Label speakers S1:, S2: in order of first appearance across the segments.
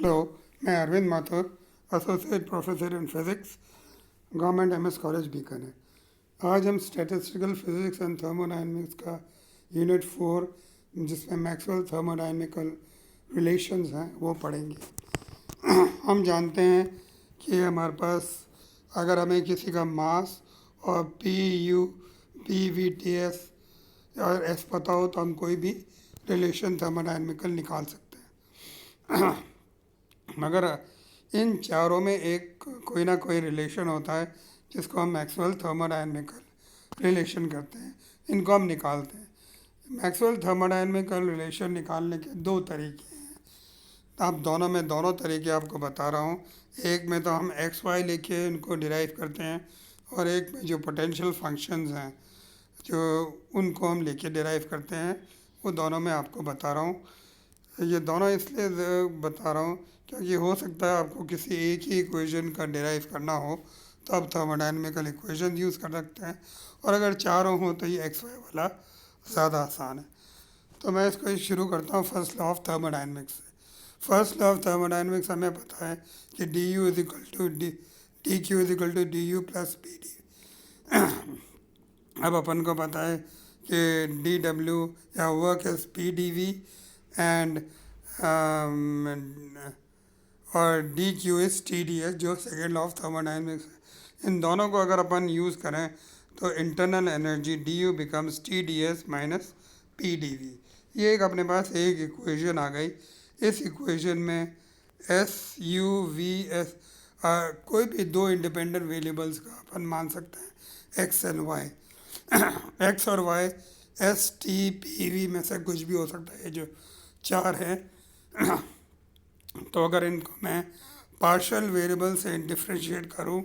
S1: Hello, मैं Arvind Mathur, associate professor in physics, government MS college Bikaner. आज हम स्टैटिस्टिकल फिजिक्स एंड थर्मोडायनेमिक्स का यूनिट 4, जिसमें मैक्सवेल थर्मोडायनेमिकल रिलेशंस हैं, वो पढ़ेंगे। हम जानते हैं कि हमारे पास अगर हमें किसी का मास और P U P V T S और एस पता हो तो हम कोई भी रिलेशन थर्मोडायनेमिकल निकाल सकते हैं। मगर इन चारों में एक कोई ना कोई रिलेशन होता है जिसको हम मैक्सवेल थर्मोडायनेमिकल रिलेशन करते हैं। इनको हम निकालते हैं। मैक्सवेल थर्मोडायनेमिकल रिलेशन निकालने के दो तरीके हैं। आप दोनों तरीके आपको बता रहा हूँ। एक में तो हम एक्स वाई लेके इनको डिराइव करते हैं, और एक में जो पोटेंशियल फंक्शंस हैं जो उनको हम लेके डिराइव करते हैं, वो दोनों में आपको बता रहा हूँ। ये दोनों इसलिए बता रहा हूँ क्योंकि हो सकता है आपको किसी एक ही इक्वेशन का डिराइव करना हो तो आप थर्मोडायनेमिकल इक्वेशन यूज़ कर सकते हैं, और अगर चारों हो तो ये एक्स वाई वाला ज़्यादा आसान है। तो मैं इसको शुरू करता हूँ फर्स्ट लॉ ऑफ थर्मोडायनेमिक्स से। फर्स्ट लॉ ऑफ थर्मोडायनेमिक्स हमें पता है कि d you is equal to d q is equal to d u plus P d. अब अपन को पता है कि डी डब्ल्यू या work is p D v and और d q s T D s, जो सेकेंड लॉ ऑफ थर्मोडायनेमिक्स है। इन दोनों को अगर अपन यूज़ करें तो internal energy D U becomes T D S minus P D V. ये एक अपने पास एक इक्वेशन आ गई। इस इक्वेशन में एस यू वी एस कोई भी दो इंडिपेंडेंट वेरिएबल्स का अपन मान सकते हैं, एक्स एंड वाई। एक्स और Y S T P V में से कुछ भी हो सकता है, ये जो चार है। तो अगर इनको मैं पार्शियल वेरिएबल से डिफ्रेंशिएट करूं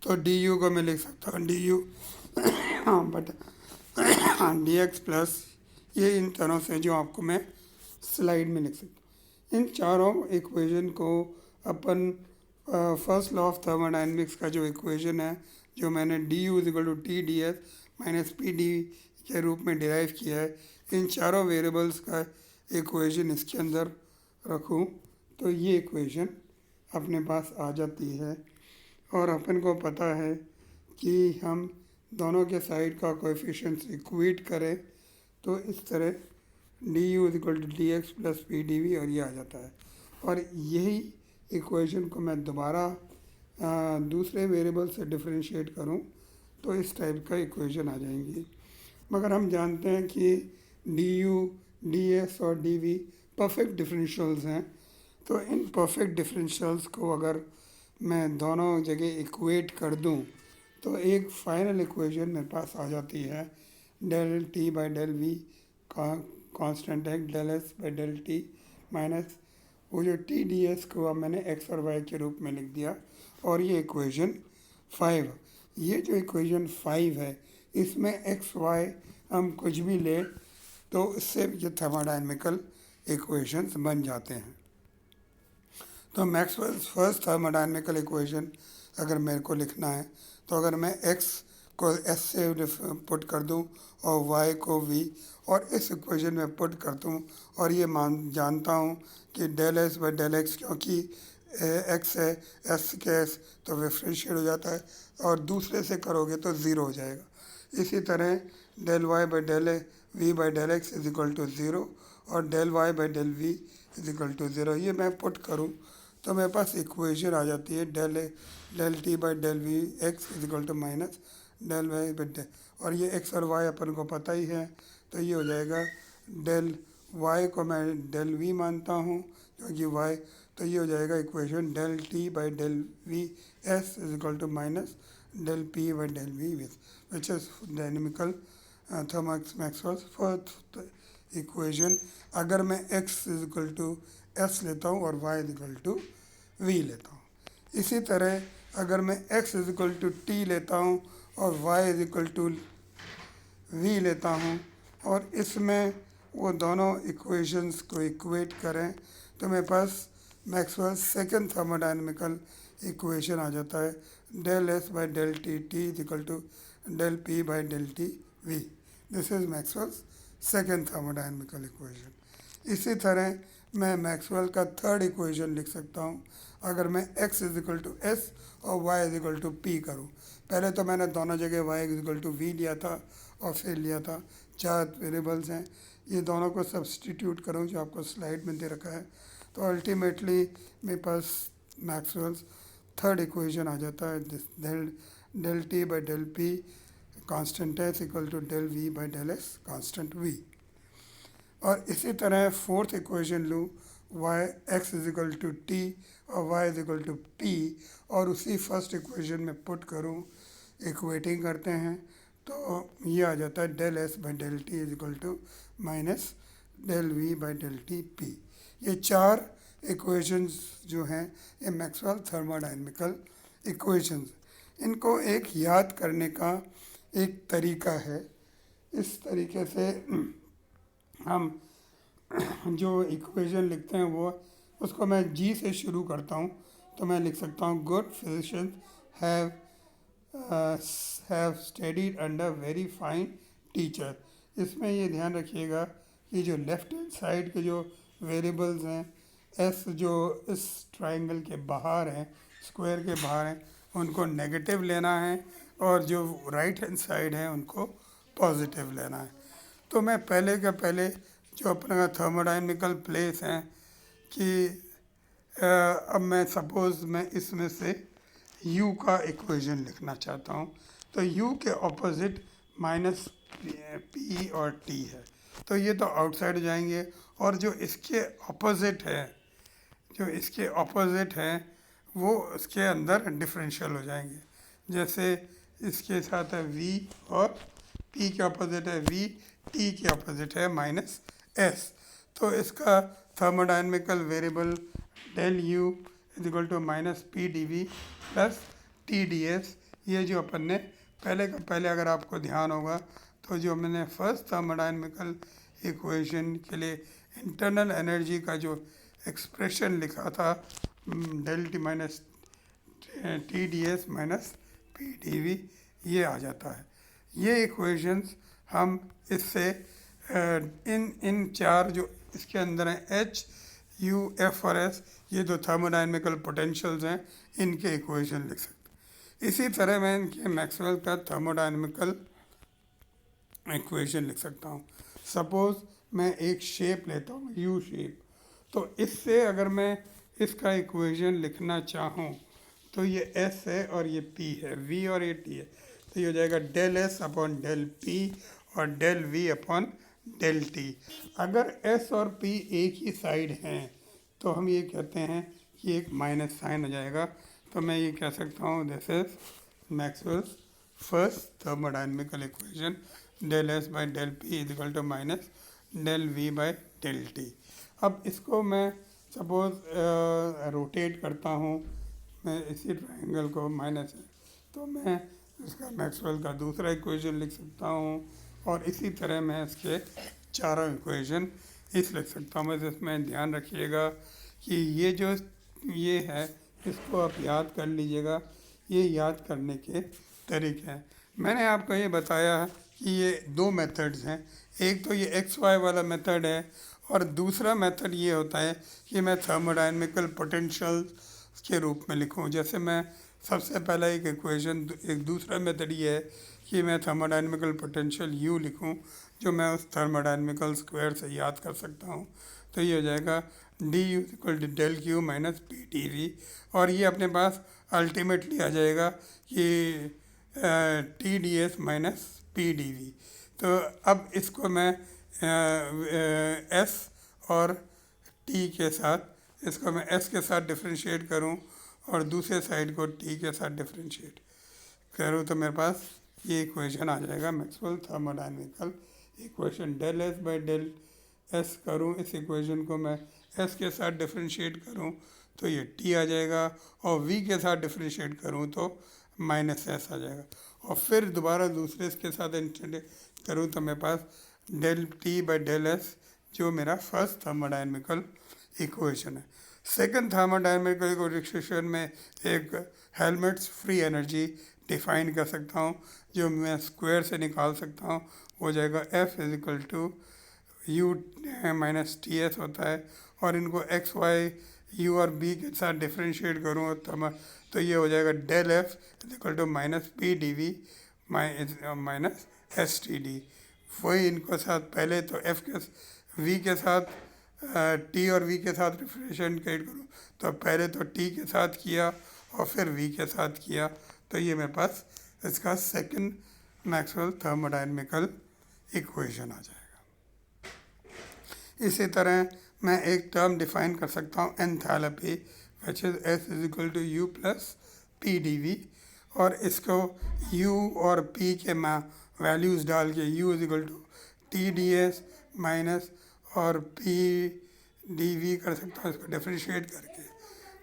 S1: तो डी यू को मैं लिख सकता हूँ D you but D X plus ये इन तरह से जो आपको मैं स्लाइड में लिख सकता हूँ। इन चारों इक्वेशन को अपन फर्स्ट लॉ ऑफ थर्मोडायनेमिक्स का जो इक्वेशन है, जो मैंने D you is equal to T D S minus P D के रूप में डिराइव किया है, इन चारों वेरिएबल्स का इक्वेशन इसके अंदर रखूं तो ये इक्वेशन अपने पास आ जाती है। और अपन को पता है कि हम दोनों के साइड का कोएफिशिएंट्स इक्वेट करें तो इस तरह D you is equal to D X plus P D V, और ये आ जाता है। और यही इक्वेशन को मैं दोबारा दूसरे वेरिएबल से डिफरेंशिएट करूं तो इस टाइप का इक्वेशन आ जाएंगी। मगर हम जानते हैं कि डी यू डी एस और डी वी परफेक्ट डिफरेंशियल्स हैं, तो इन परफेक्ट डिफरेंशियल्स को अगर मैं दोनों जगह इक्वेट कर दूं तो एक फाइनल इक्वेशन मेरे पास आ जाती है। Del T by del V का कांस्टेंट है, del S by del T minus वो जो टी डी एस को अब मैंने एक्स और वाई के रूप में लिख दिया, और ये इक्वेशन 5। ये जो इक्वेशन 5 है इसमें एक्स वाई हम कुछ भी ले तो इससे ये थर्मोडायनेमिकल इक्वेशंस बन जाते हैं। तो मैक्सवेल्स फर्स्ट थर्मोडायनेमिकल इक्वेशन अगर मेरे को लिखना है तो अगर मैं x को s से पुट कर दूं और y को v और इस इक्वेशन में पुट कर दूं, और ये जानता हूँ कि del S by del X, क्योंकि x है s के s तो डिफरेंशिएट हो जाता है, और दूसरे से करोगे तो ज़ीरो हो जाएगा। इसी तरह del y by del v by del x is equal to zero, और del y by del v is equal to zero. ये मैं पुट करूँ तो मेरे पास इक्वेशन आ जाती है del T by del V X is equal to minus del Y by del, और ये एक्स और वाई अपन को पता ही है, तो ये हो जाएगा डेल वाई को मैं डेल वी मानता हूँ क्योंकि वाई, तो ये हो जाएगा equation del T by del V S is equal to minus del P by del V which is dynamical Maxwell's first equation. अगर मैं x is equal to S लेता हूँ और y is equal to V लेता हूँ। इसी तरह अगर मैं x is equal to T लेता हूँ और y is equal to V लेता हूँ, और इसमें वो दोनों इक्वेशंस को इक्वेट करें तो मेरे पास मैक्सवेल सेकंड थर्मोडायनेमिकल इक्वेशन आ जाता है, del S by del T T is equal to del P by del T V. This is Maxwell's second thermodynamical equation. इसी तरह मैं मैक्सवेल का थर्ड इक्वेशन लिख सकता हूँ अगर मैं x is equal to S और y is equal to P करूँ। पहले तो मैंने दोनों जगह y is equal to V लिया था और फिर लिया था, चार वेरिएबल्स हैं, ये दोनों को सब्सटीट्यूट करूँ जो आपको स्लाइड में दे रखा है, तो अल्टीमेटली मेरे पास मैक्सवेल्स थर्ड इक्वेशन आ जाता है, del del T by del p constant s equal to del we by del s constant v. और इसी तरह फोर्थ इक्वेशन लूँ y x is equal to t और y is equal to p, और उसी फर्स्ट इक्वेशन में put करूँ, equating करते हैं तो ये आ जाता है del S by del t is equal to minus del we by del T P. ये चार इक्वेशंस जो हैं ये मैक्सवेल थर्मोडायनेमिकल इक्वेशंस। इनको एक याद करने का एक तरीका है, इस तरीके से हम जो इक्वेशन लिखते हैं वो, उसको मैं जी से शुरू करता हूँ, तो मैं लिख सकता हूँ good physicians have studied under very fine teacher. इसमें ये ध्यान रखिएगा कि जो लेफ्ट हैंड साइड के जो वेरिएबल्स हैं, एस जो इस ट्राइंगल के बाहर हैं, स्क्वायर के बाहर हैं, उनको नेगेटिव लेना है, और जो राइट हैंड साइड है उनको पॉजिटिव लेना है। तो मैं पहले के पहले जो अपना थर्मोडायनेमिकल प्लेस है कि अब मैं सपोज़ मैं इसमें से u का इक्वेशन लिखना चाहता हूँ, तो u के ऑपोजिट माइनस p और t है, तो ये तो आउटसाइड जाएंगे, और जो इसके ऑपोजिट है, जो इसके ऑपोजिट हैं वो उसके अंदर डिफरेंशियल हो जाएंगे। जैसे इसके साथ है v और p के ऑपोजिट है v, t के ऑपोजिट है माइनस s, तो इसका thermodynamical variable del u is equal to minus P D V plus T D S. ये जो अपन ने पहले का पहले, अगर आपको ध्यान होगा तो जो मैंने फर्स्ट थर्मोडायनेमिकल इक्वेशन के लिए इंटरनल एनर्जी का जो एक्सप्रेशन लिखा था del T minus T D S minus P D V, ये आ जाता है। ये इक्वेशंस हम इससे इन चार जो इसके अंदर हैं एच यू एफ और एस, ये जो थर्मोडायनेमिकल पोटेंशियल्स हैं, इनके इक्वेशन लिख सकते हैं। इसी तरह मैं इनके मैक्सवेल का थर्मोडायनेमिकल इक्वेशन लिख सकता हूँ। सपोज़ मैं एक शेप लेता हूँ यू शेप, तो इससे अगर मैं इसका इक्वेशन लिखना चाहूँ तो ये एस है और ये पी है, वी और ये टी है, तो ये हो जाएगा del s upon del p और del v upon del t. अगर एस और पी एक ही साइड हैं तो हम ये कहते हैं कि एक माइनस साइन हो जाएगा, तो मैं ये कह सकता हूँ this is Maxwell's first thermodynamical equation del S by del P is equal to minus del we by del T. अब इसको मैं सपोज रोटेट करता हूँ, मैं इसी ट्रायंगल को माइनस है, तो मैं इसका मैक्सवेल का दूसरा इक्वेशन लिख सकता हूँ, और इसी तरह मैं इसके चारों इक्वेशन इस लिख सकता हूँ। बस इसमें ध्यान रखिएगा कि ये जो ये है इसको आप याद कर लीजिएगा, ये याद करने के तरीके हैं। मैंने आपको ये बताया कि ये दो मेथड्स हैं, एक तो ये एक्स वाई वाला मेथड है, और दूसरा मेथड ये होता है कि मैं थर्मोडायनेमिकल पोटेंशियल के रूप में लिखूं। जैसे मैं सबसे पहला एक इक्वेशन, एक दूसरा मेथड ये है कि मैं थर्मोडायनेमिकल पोटेंशियल u लिखूं, जो मैं उस थर्मोडायनेमिकल स्क्वायर से याद कर सकता हूं, तो ये हो जाएगा D U equal to del Q minus P T V, और ये अपने पास अल्टीमेटली आ जाएगा कि T D S minus P D V. तो अब इसको मैं एस और टी के साथ, इसको मैं एस के साथ डिफ्रेंशिएट करूं और दूसरे साइड को टी के साथ डिफ्रेंशिएट करूं, तो मेरे पास ये इक्वेशन आ जाएगा Maxwell thermodynamical equation. Del S by del S करूं, इस इक्वेशन को मैं एस के साथ डिफ्रेंशिएट करूं तो ये टी आ जाएगा, और वी के साथ डिफ्रेंशिएट करूं तो माइनस एस आ जाएगा, और फिर दोबारा दूसरे इसके साथ इंटीग्रेट करूं तो मेरे पास del T by del s, जो मेरा फर्स्ट थर्मोडायनेमिकल इक्वेशन है। सेकंड थर्मोडायनेमिकल इक्वेशन में एक हेल्मट्स फ्री एनर्जी डिफाइन कर सकता हूँ, जो मैं स्क्वायर से निकाल सकता हूँ, हो जाएगा F is equal to U minus T S होता है, और इनको एक्स वाई यू और बी के साथ डिफ्रेंशिएट करूँ तो ये हो जाएगा del F is equal to minus P D V minus S T D. वही इनको साथ पहले तो एफ के वी के साथ टी और वी के साथ डिफ्रेंशिएट करूँ तो पहले तो टी के साथ किया और फिर वी के साथ किया, तो ये मेरे पास इसका सेकंड मैक्सवेल थर्मोडायनेमिकल इक्वेशन आ जाएगा। इसी तरह मैं एक टर्म डिफाइन कर सकता हूँ enthalpy which is S is equal to U plus P D V, और इसको u और p के वैल्यूज़ डाल के u is equal to T D S minus और p डी वी कर सकता हूँ इसको डिफ्रेंशिएट करके,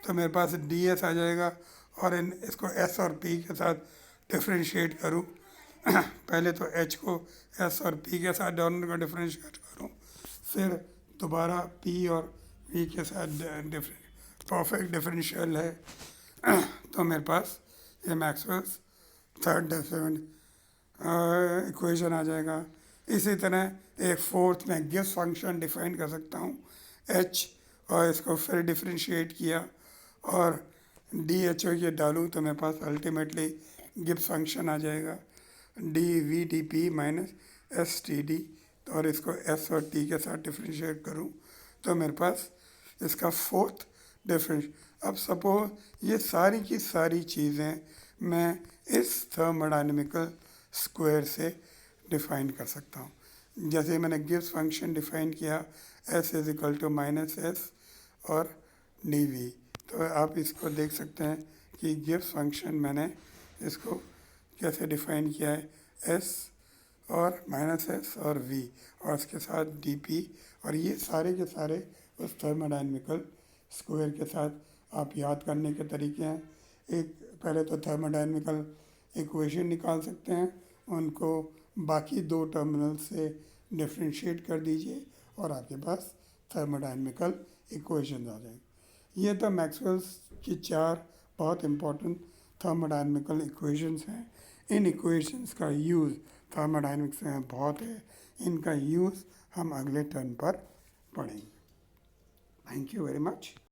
S1: तो मेरे पास डी एस आ जाएगा। और इसको s और p के साथ डिफ्रेंशिएट करूँ पहले तो h को s और p के साथ दोनों को डिफ्रेंशिएट करूँ, फिर दोबारा p और v के साथ परफेक्ट डिफरेंशियल है तो मेरे पास ये मैक्सवेल्स थर्ड इक्वेशन आ जाएगा। इसी तरह एक फोर्थ में गिब्स फंक्शन डिफाइन कर सकता हूँ h, और इसको फिर डिफरेंशिएट किया और डी एच ओ ये डालूँ तो मेरे पास अल्टीमेटली गिब्स फंक्शन आ जाएगा D V D P minus S T D, और इसको एस और टी के साथ डिफरेंशिएट करूँ तो मेरे पास इसका फोर्थ डिफरेंस। अब सपोज ये सारी की सारी चीज़ें मैं इस थर्मोडायनेमिकल स्क्वायर से डिफाइन कर सकता हूँ। जैसे मैंने गिब्स फंक्शन डिफाइन किया S is equal to minus S और डी वी, तो आप इसको देख सकते हैं कि गिब्स फंक्शन मैंने इसको कैसे डिफाइन किया है एस और माइनस एस और वी और इसके साथ डी पी, और ये सारे के सारे उस थर्मोडायनेमिकल स्क्वायर के साथ आप याद करने के तरीके हैं। एक पहले तो थर्मोडायनेमिकल इक्वेशन निकाल सकते हैं, उनको बाकी दो टर्मिनल से डिफरेंशिएट कर दीजिए और आपके पास थर्मोडायनेमिकल इक्वेशन आ जाएंगे। ये तो मैक्सवेल्स की चार बहुत इम्पोर्टेंट थर्मोडायनेमिकल इक्वेशंस हैं। इन इक्वेशंस का यूज़ थर्मोडायनेमिक्स में बहुत है, इनका यूज़ हम अगले टर्न पर पढ़ेंगे। Thank you very much.